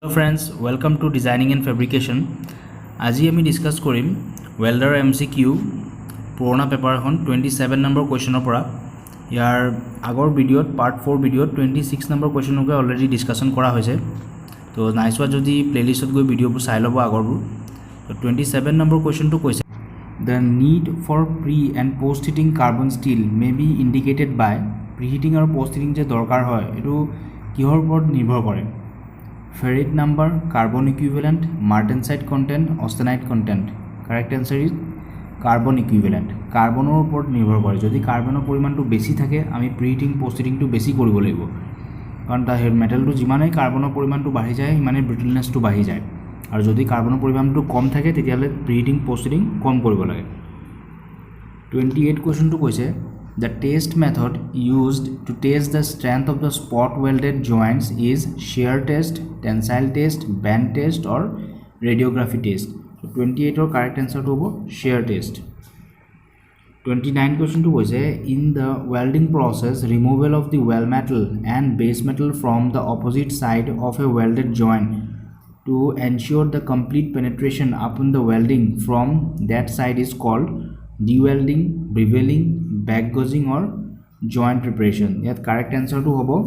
Hello friends, welcome to Designing and Fabrication. আজি আমি discuss কৰিম ওয়েল্ডাৰ MCQ পুৰণা পেপাৰ এখন 27 নম্বৰ কোৱেশ্চনৰ পৰা ইয়াৰ আগৰ ভিডিঅ'ত পাৰ্ট 4 ভিডিঅ'ত 26 নম্বৰ কোৱেশ্চনকে অলৰেডি ডিসকাশন কৰা হৈছে তো নাইছোৱা যদি প্লেলিষ্টত গৈ ভিডিঅ'বোৰ চাই ল'ব আগৰবোৰ তো 27 নম্বৰ কোৱেশ্চনটো কৈছে The need for pre and post heating carbon steel may be indicated by preheating আৰু post heating যে দৰকাৰ হয় এটো কিহৰ ওপৰত নিৰ্ভৰ কৰে Ferrite number, carbon equivalent, martensite content, austenite content. Correct answer is carbon equivalent. Carbonor উপৰত নিৰ্ভৰ কৰে যদি কাৰ্বনৰ পৰিমাণটো বেছি থাকে আমি প্ৰিহিটিং পোষ্টহিটিংটো বেছি কৰিব লাগিব কাৰণ তাৰ মেটেলটো যিমানে কাৰ্বনৰ পৰিমাণটো বাঢ়ি যায় মানে ব্ৰিটলনেছটো বাঢ়ি যায় আৰু যদি কাৰ্বনৰ পৰিমাণটো কম থাকে তেতিয়ালে প্ৰিহিটিং পোষ্টহিটিং কম কৰিব লাগে 28 কোৱেশ্চনটো কৈছে The test method used to test the strength of the spot welded joints is shear test, tensile test, band test or radiography test. So 28 or correct answer to shear test. 29 question to was in the welding process removal of the weld metal and base metal from the opposite side of a welded joint to ensure the complete penetration upon the welding from that side is called dewelding, beveling, back gauging or joint preparation. Yet correct answer to hobo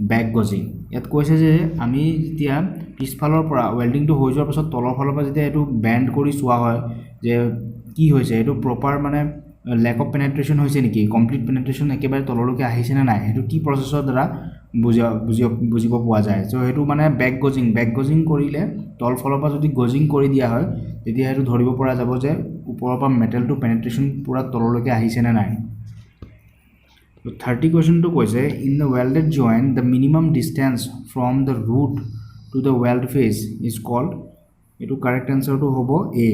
back gauging. Yet koise je ami jetia pisfalor pora welding to hoi joar pasot tolor falor pa jetia etu bend kori swa hoy je ki hoise etu proper mane lack of penetration hoise niki complete penetration ekebare toloroke ahise na nai etu ki processor dara bujibo poa jay so etu mane back gauging korile tol falor pa jodi gauging kori dia hoy tetia etu dhoribo pora jabo je উপৰৰ পৰা মেটেলটো পেনিট্ৰেশ্যন পুৰা তললৈকে আহিছে না নাই তো 30 কোৱেশ্চনটো কৈছে in the welded joint the minimum distance from the root to the weld face is called এটো correct আনসারটো হ'ব a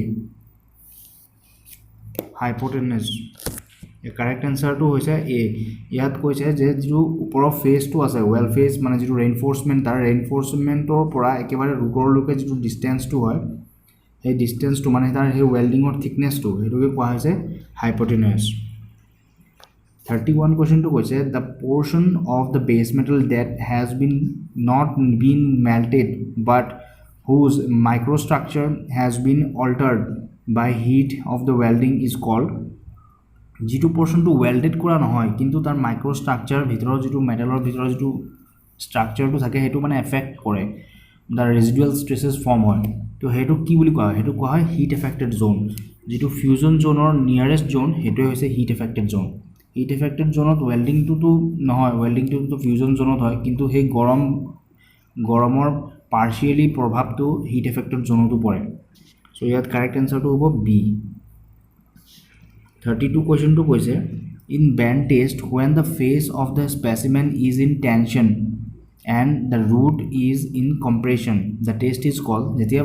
hypotenuse এ কারেক্ট আনসারটো হৈছে a ইয়াত কৈছে যে যিটো ওপৰৰ ফেসটো আছে weld face মানে যিটো ৰেইনফোৰ্সমেন্ট তাৰ ৰেইনফোৰ্সমেন্টৰ পৰা একেবাৰে ৰুটৰলৈকে যিটো ডিসটেন্সটো হয় এই ডিসটেন্স টু মানে তাৰ হে ওয়েল্ডিংৰ থিকনেস টু হেটোকে কোৱা হৈছে হাইপোটেনিউজ 31 কোৱেশ্চন টু কৈছে the portion of the base metal that has not been melted but whose microstructure has been altered by heat of the welding is called যিটো পোরশন টু ওয়েল্ডেড কৰা নহয় কিন্তু তাৰ মাইক্ৰোস্ট্ৰাকচাৰ ভিতৰৰ যিটো মেটেলৰ ভিতৰৰ যিটো স্ট্ৰাকচাৰটো থাকে হেতু মানে এফেক্ট কৰে the residual stresses form হয় তো হেতু কি বুলি কোৱা হয় হেতু কোৱা হয় হিট এফেক্টেড জোন যেটো ফিউজন জোনৰ নিয়ারেস্ট জোন হেতু হৈছে হিট এফেক্টেড জোনত ওয়েল্ডিং টু নহয় ওয়েল্ডিং টু ফিউজন জোনত হয় কিন্তু সেই গৰমৰ পাৰ্শিয়ালি প্ৰভাৱটো হিট এফেক্টেড জোনতো পৰে সো ইয়াত কাৰেক্ট আনসাৰটো হ'ব বি 32 কোৱেশ্চন টু কৈছে in band test when the face of the specimen is in tension and the root is in compression the test is called jetia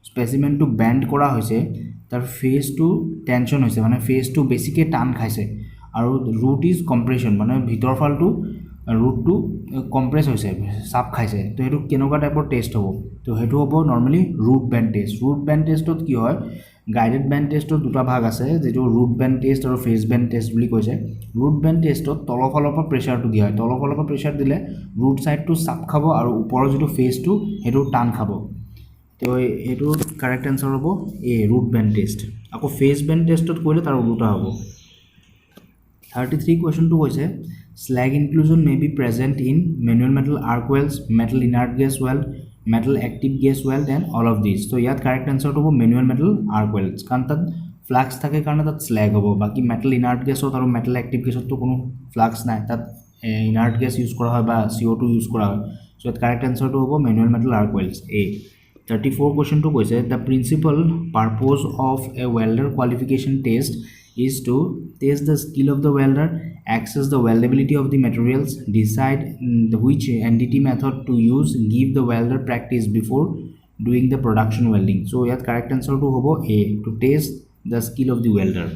specimen to bend kora hoise tar face to tension hoise mane face to basically tan khaise aru root is compression mane bhitor fal to root to compress hoise sap khaise to hetu kenoka type of test hobo to hetu hobo normally root band test ot ki hoy guided band test ot duta bhag ase jeto root band test aru face band test boli koise root band test ot tolo falor pa pressure to dia tolo falor pa pressure dile root side to sap khabo aru upor jeto face to hetu tan khabo to etu correct answer hobo a root band test ako face band test ot koile tar ulta hobo 33 question to koise slag inclusion may be present in manual metal arc welds metal inert gas weld metal active gas weld and all of these so yat correct answer to manual metal arc welds kan tat flux thake karone tat slag hobo baki metal inert gas ot aru metal active gas ot to kono flux nai tat inert gas use kora hoy ba CO2 use kora hoy so yat correct answer to hobo manual metal arc welds a 34 question to koise the principal purpose of a welder qualification test is to test the skill of the welder assess the weldability of the materials decide which NDT method to use give the welder practice before doing the production welding so yat correct answer to hobo a to test the skill of the welder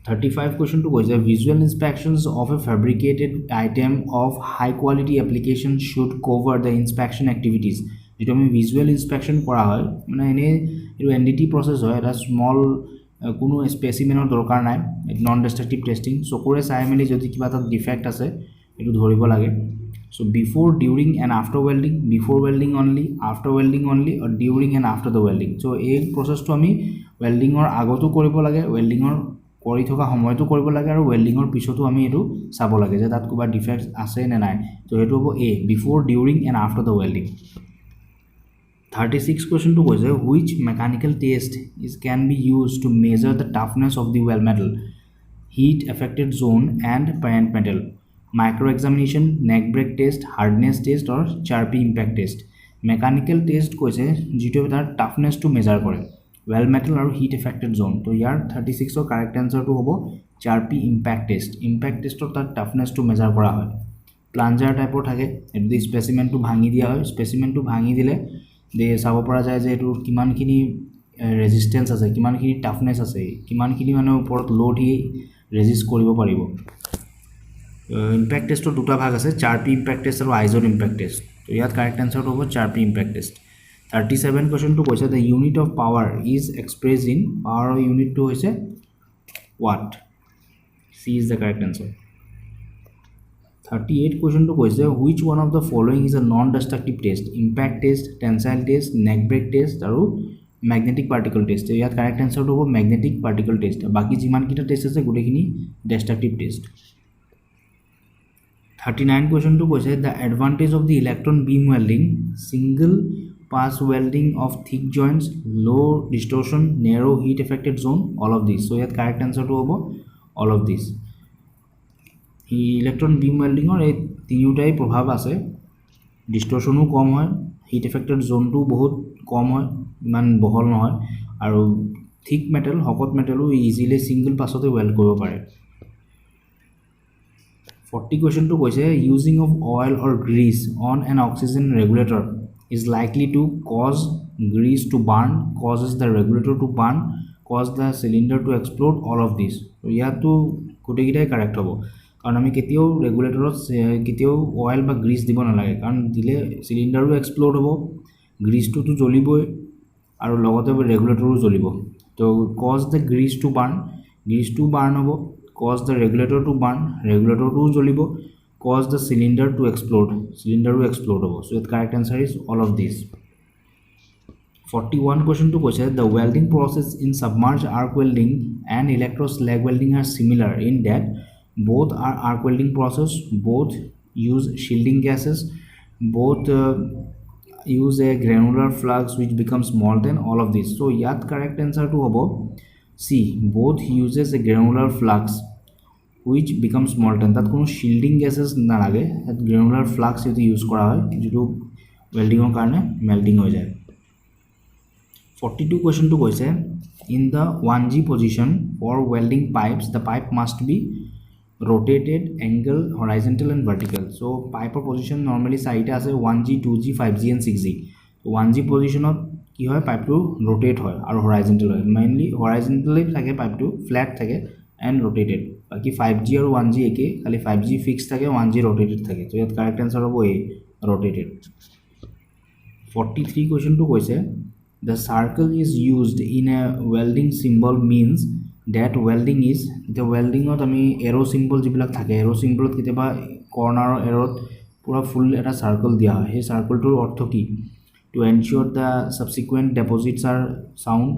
35 question to koise visual inspections of a fabricated item of high quality application should cover the inspection activities যেটো আমি visual inspection করা হয় মানে এনে এটো NDT process হয় এটা small কোনো স্পেসিমেনৰ দৰকাৰ নাই নন ডিস্ট্ৰাকটিভ টেস্টিং চকুৰে চাই মেলি যদি কিবা এটা ডিফেক্ট আছে এটো ধৰিব লাগে So before, during and after welding, before welding only, after welding only, or during and after the welding. So এই প্ৰচেছটো আমি weldingৰ আগতো কৰিব লাগে, weldingৰ কৰি থকা সময়তো কৰিব লাগে, আৰু weldingৰ পিছতো আমি এটো চাব লাগে যে তাত কিবা ডিফেক্ট আছে নে নাই। তো এটো হ'ব A, before, during and after the welding. 36 question to কৈছে which mechanical test can be used to measure the toughness of the weld metal, heat affected zone and parent metal? Micro examination, neck break test, hardness test, or Charpy impact test? Mechanical test কৈছে যেটো তাৰ toughness to measure কৰে, weld metal আৰু heat affected zone. তো ইয়াৰ 36 ৰ correct answer to হ'ব Charpy impact test. Impact test তাৰ toughness to measure কৰা হয়। প্লাঞ্জাৰ টাইপৰ থাকে, এটো স্পেচিমেনটো ভাঙি দিয়া হয়, স্পেচিমেনটো ভাঙি দিলে দে চাব পৰা যায় যে এটো কিমানখিনি ৰেজিস্টেন্স আছে, কিমানখিনি টাফনেস আছে, কিমানখিনি মানে ওপৰত লোড হি ৰেজিস্ট কৰিব পাৰিব। ইম্প্যাক্ট টেষ্টৰ দুটা ভাগ আছে, চাৰ্পি ইম্প্যাক্ট টেষ্ট আৰু আইজন ইম্প্যাক্ট টেষ্ট। তো ইয়াত কাৰেক্ট আনসাৰ হ'ব চাৰ্পি ইম্প্যাক্ট টেষ্ট। 37 কোৱেশ্চনটো কৈছে the unit of power is expressed in, পাৱাৰৰ ইউনিটটো হৈছে watt. C is the correct answer. 38 কোৱেশ্চনটো কৈছে which one of the following is a non destructive test? Impact test, tensile test, neck break test আৰু magnetic particle test। ইয়াত correct আনসাৰটো হ'ব magnetic particle test। বাকি যিমান কিটা টেষ্ট আছে গোটেইখিনি destructive test। 39 কোৱেশ্চনটো কৈছে the advantage of the electron beam welding, single pass welding of thick joints, low distortion, narrow heat affected zone, all of these। so ইয়াত কাৰেক্ট আনসাৰটো হ'ব all of these। Electron beam ওয়েল্ডিঙৰ এই তিনিটাই প্ৰভাৱ আছে, ডিস্টৰশনো কম হয়, হিট এফেক্টেড জোনটো বহুত কম হয়, ইমান বহল নহয়, আৰু থিক মেটেল হকত মেটেলো ইজিলি সিঙ্গল পাছতে ওয়েল্ড কৰিব পাৰে। 40 কোৱেশ্চনটো কৈছে using of oil or grease on an oxygen regulator is likely to cause grease to burn, causes the regulator to burn, cause the cylinder to explode, all of this. ইয়াতো গোটেইকেইটাই correct হ'ব, কাৰণ আমি কেতিয়াও ৰেগুলেটৰত কেতিয়াও অয়েল বা grease দিব নালাগে, কাৰণ দিলে সিলিণ্ডাৰো এক্সপ্লোড হ'ব, গ্ৰীজটোতো জ্বলিবই আৰু লগতে ৰেগুলেটৰো জ্বলিব। To cause the grease to burn, গ্ৰীজটো বাৰ্ন হ'ব, cause the regulator to burn, ৰেগুলেটৰটোও জ্বলিব, cause the cylinder to explode, সিলিণ্ডাৰো এক্সপ্লোড হ'ব। So it correct answer is all of this. 41 কোৱেশ্চনটো কৈছে the welding process in submerged arc welding and electro slag welding are similar in that both are arc welding process, both use shielding gases, both use a granular flux which becomes molten, all of this। so yat correct answer to hobo C, both uses a granular flux which becomes molten। tat kono shielding gases na lage, at granular flux jodi use kora hoy jetu welding or karone melting hoy jay। 42 question to koise in the 1G position for welding pipes the pipe must be rotated, angle, horizontal and vertical। so pipe position normally চাৰিটা আছে 1G 2G 5G and 6G। 1G positionত কি হয় পাইপটো rotate হয় আৰু horizontal হয়, mainly horizontally থাকে পাইপটো, flat থাকে and rotated। বাকি 5G আৰু 1G একে, খালি 5G fixed থাকে 1G rotated থাকে। so ইয়াত correct answer হ'ব A, rotated। 43 question to কৈছে the circle is used in a welding symbol means that welding is, the welding ot ami arrow symbol jibilak thake, arrow symbol ot kiteba corner arrow pura full eta circle dia hoy, he circle tor ortho ki to ensure the subsequent deposits are sound,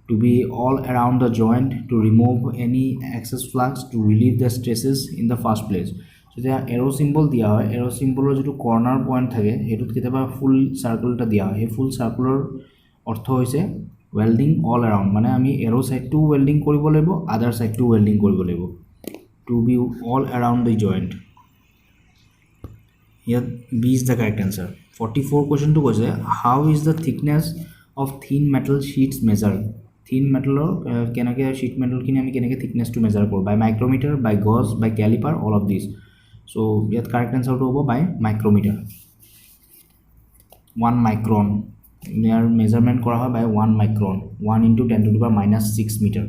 to be all around the joint, to remove any excess flux, to relieve the stresses in the first place। so the arrow symbol dia hoy, arrow symbol or jetu corner point thake hetut kiteba full circle ta dia hoy, he full circle অর্থ হইছে welding all around, মানে আমি এরো সাইডটো welding কৰিব লাগিব, আদাৰ সাইডটো welding কৰিব লাগিব, to be all around the joint. ইয়াত B is the correct answer. 44 কোৱেশ্চনটো কৈছে how is the thickness of thin metal sheets measure, thin মেটেলৰ কেনেকৈ शीट মেটেলখিনি আমি কেনেকৈ থিকনেছটো মেজাৰ কৰোঁ, by micrometer, by gauge, by caliper, all of this. So ইয়াত কাৰেক্ট আনসাৰটো হ'ব বাই মাইক্ৰমিটাৰ। 1 মাইক্ৰন ইয়াৰ মেজারমেন্ট করা হয় by 1 micron, 1 × 10⁻⁶ metre.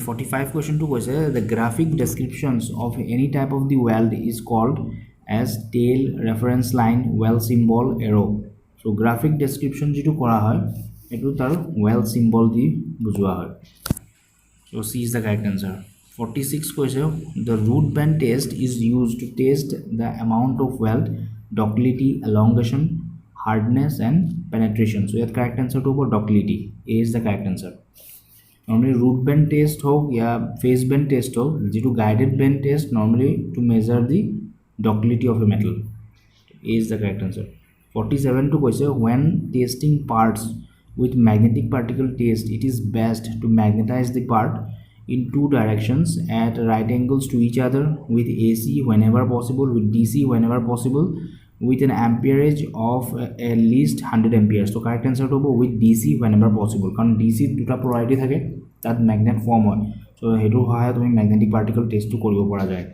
45 question to কৈছে the graphic descriptions of any type of the weld is called as tail, reference line, weld symbol, arrow। so graphic description যেটো কৰা হয় এটো তাৰ weld symbol দি বুজোৱা হয়। so C is the correct answer। 46 কৈছে the root band test is used to test the amount of weld, ductility, elongation, hardness and penetration. So ইয়াত correct answer to ductility. A is the correct answer. Normally root band test ho ya phase band test ho jitu guided band test normally to measure the ductility of a metal. A is the correct answer. 47 to কৈছে when testing parts with magnetic particle test, it is best to magnetize the part in two directions at right angles to each other, with AC whenever possible, with DC whenever possible, with an amperage of at least 100 amperes. So correct answer to with DC whenever possible, কারণ DC দুটা পোলাৰিটি থাকে তাত magnet form হয়, so হেতু হয় তুমি magnetic particle টেষ্টটো কৰিব পৰা যায়।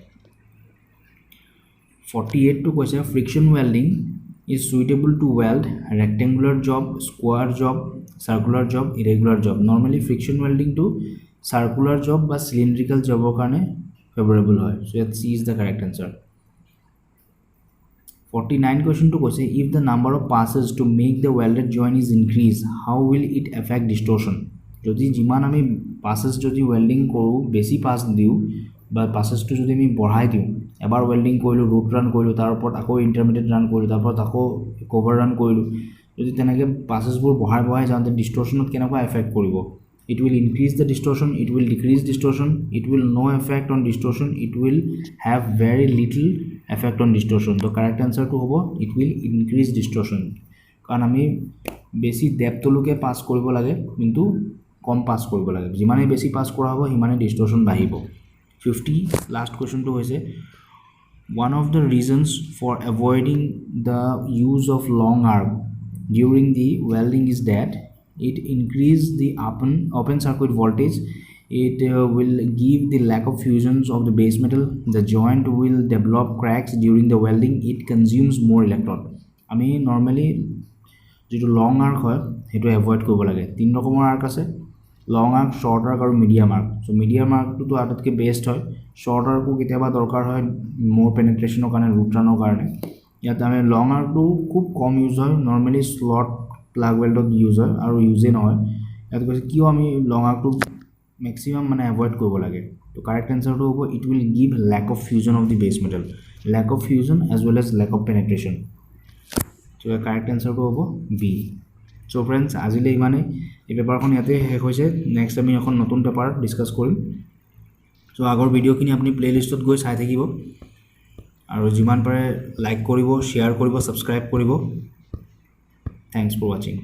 48 to কৈছে friction welding is suitable to weld rectangular job, square job, circular job, irregular job. Normally friction welding to circular job বা cylindrical job কাৰণে favorable হয়, so that C is the correct answer. 49 question to কৈছে if the number of passes to make the welded joint is increased, how will it affect distortion? যদি যিমান আমি passes যদি welding কৰো বেছি pass দিও বা passes to যদি আমি বঢ়াই দিও, এবাৰ welding কৰিলো root run কৰিলো তাৰ ওপৰত আকৌ intermediate run কৰিলো তাৰ ওপৰত আকৌ cover run কৰিলো, যদি তেনেকৈ passes বোৰ বঢ়াই যাওঁতে distortionত কেনেকুৱা এফেক্ট কৰিব? It will increase the distortion, it will decrease distortion, it will no effect on distortion, it will have very little effect on distortion. The correct answer to hobo it will increase distortion, কারণ আমি বেছি ডেপথলৈকে pass কৰিব লাগে কিন্তু কম pass কৰিব লাগে, যিমানে বেছি পাস কৰা হ'ব সিমানে ডিস্টৰশন বাঢ়িব। 50 লাস্ট কোৱেশ্চনটো হৈছে one of the reasons for avoiding the use of long arc during the welding is that it increases the open circuit voltage, it will give the lack of fusions of the base metal, the joint will develop cracks during the welding, it consumes more electron. আমি normally যেটো লং arc হয় হেতু avoid কৰিব লাগে। তিন ৰকমৰ arc আছে, লং arc, short arc আৰু মিডিয়াম আৰ্ক। সো মিডিয়াম আৰ্কটো তো আটাতকৈ বেস্ট হয়, শৰ্ট আৰ্কো কেতিয়াবা দৰকাৰ হয় মোৰ পেনিট্ৰেশনৰ কাৰণে, ৰুট ৰানৰ কাৰণে। ইয়াত আমি লং আৰ্কটো খুব কম ইউজ হয়, নৰ্মেলি স্লট প্লাগ ওয়েল্ডত ইউজ হয় আৰু ইউজে নহয়। ইয়াত কৈছে কিয় আমি লং আৰ্কটো ম্যাক্সিমাম মানে এভয়েড কৰিব লাগে। তো কারেক্ট আনসারটো হ'ব it will give lack of fusion of the base metal, lack of fusion as well as lack of penetration. তো কারেক্ট আনসারটো হ'ব বি। সো ফ্ৰেণ্ডছ আজিলৈ ইমানেই, এই পেপাৰখন ইয়াতে শেষ হৈছে। নেক্সট আমি এখন নতুন পেপাৰ ডিছকাছ কৰিম। সো আগৰ ভিডিঅ'খিনি আপুনি প্লেলিষ্টত গৈ চাই থাকিব আৰু যিমান পাৰে লাইক কৰিব, শ্বেয়াৰ কৰিব, ছাবস্ক্ৰাইব কৰিব। থ্যাংকস ফৰ ৱাচিং।